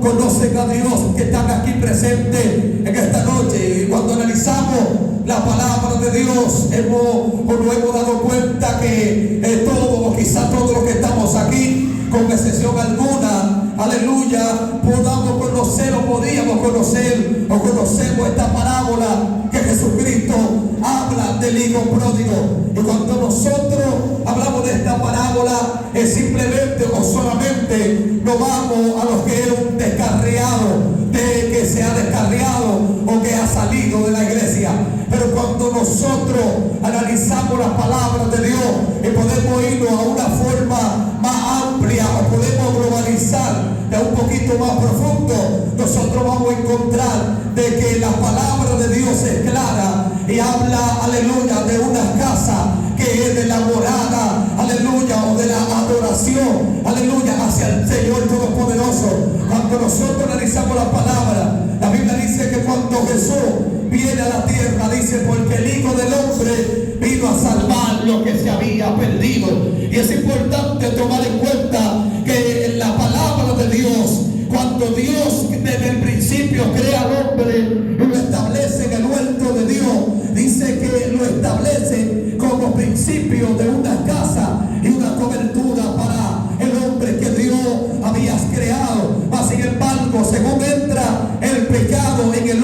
conocen a Dios que están aquí presentes en esta noche? Y cuando analizamos la palabra de Dios, nos hemos dado cuenta que todos, quizá todos los que estamos aquí, con excepción alguna, aleluya, podíamos conocer o conocemos esta parábola que Jesucristo habla del hijo pródigo. Y cuando nosotros hablamos de esta parábola, es simplemente o solamente nos vamos a lo que es un descarriado, de que se ha descarriado o que ha salido de la iglesia. Pero cuando nosotros analizamos las palabras de Dios y podemos irnos a una forma más amplia o podemos globalizar de un poquito más profundo, nosotros vamos a encontrar de que la palabra de Dios es clara y habla, aleluya, de una casa que es de la morada, aleluya, o de la adoración, aleluya, hacia el Señor Todopoderoso. Cuando nosotros analizamos la palabra, la Biblia dice que cuando Jesús viene a la tierra, dice, porque el Hijo del Hombre vino a salvar lo que se había perdido. Y es importante tomar en cuenta que en la palabra de Dios, cuando Dios desde el principio crea al hombre y lo establece en el huerto de Dios, dice que lo establece como principio de una casa y una cobertura para el hombre que Dios había creado. Mas sin embargo, según entra el pecado en el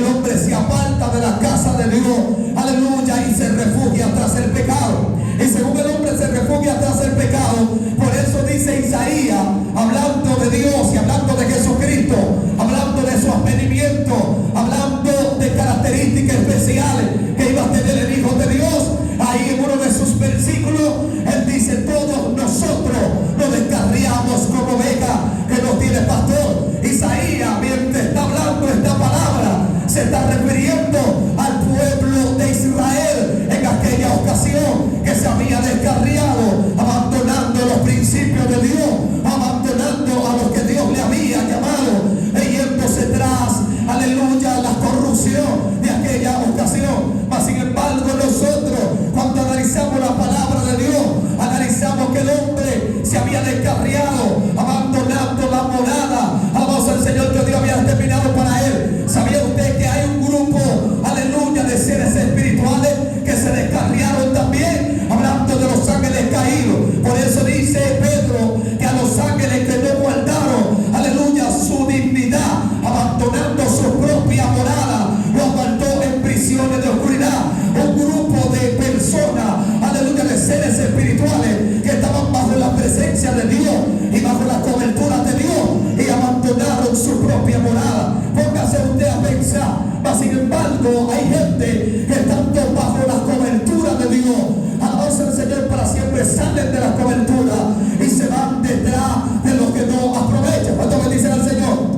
hombre se aparta de la casa de Dios, aleluya, y se refugia tras el pecado. Y según el hombre se refugia tras el pecado, por eso dice Isaías, hablando de Dios y hablando de Jesucristo, hablando de su advenimiento, hablando de características especiales que iba a tener el Hijo de Dios, ahí en uno de sus versículos, él dice, todos nosotros nos descarriamos como ovejas que no tiene pastor. Isaías, mientras está hablando esta palabra, se está refiriendo al pueblo de Israel en aquella ocasión que se había descarriado, abandonando los principios de Dios, abandonando a los que Dios le había llamado, yéndose tras, aleluya, la corrupción de aquella ocasión. Mas sin embargo, nosotros cuando analizamos la palabra de Dios, analizamos que el hombre se había descarriado, abandonando la morada, alabado al Señor, que Dios había determinado para él. ¿Sabía usted que hay un grupo, aleluya, de seres espirituales que se descarriaron también? Hablando de los ángeles caídos. Por eso dice Pedro que a los ángeles que no guardaron, aleluya, su dignidad, abandonando su propia morada, los guardó en prisiones de oscuridad. Un grupo de personas, aleluya, de seres espirituales que estaban bajo la presencia de Dios y bajo la cobertura de Dios y abandonaron su propia morada. Póngase usted a pensar. Mas sin embargo, hay gente que estando bajo la cobertura de Dios, alabado sea el Señor para siempre, salen de la cobertura y se van detrás de los que no aprovechan. ¿Cuánto bendicen al Señor?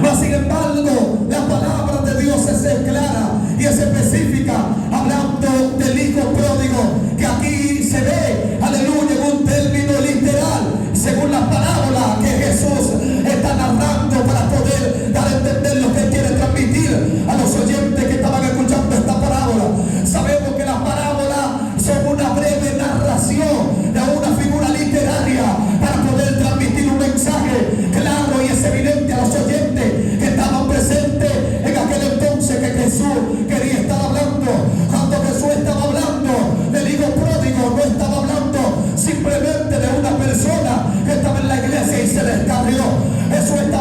Mas sin embargo, la palabra de Dios es clara y es específica, hablando del hijo pródigo, que aquí se ve, aleluya, en un término literal, según la parábola que Jesús está narrando para poder dar a entender lo que quiere transmitir a los oyentes que estaban escuchando esta parábola. Sabemos que las parábolas son una breve narración de una figura literaria para poder transmitir un mensaje claro y es evidente a los oyentes que estaban presentes en aquel entonces que Jesús quería estar hablando. Cuando Jesús estaba hablando del hijo pródigo, no estaba hablando simplemente de una persona que estaba en la iglesia y se descarrió. Eso está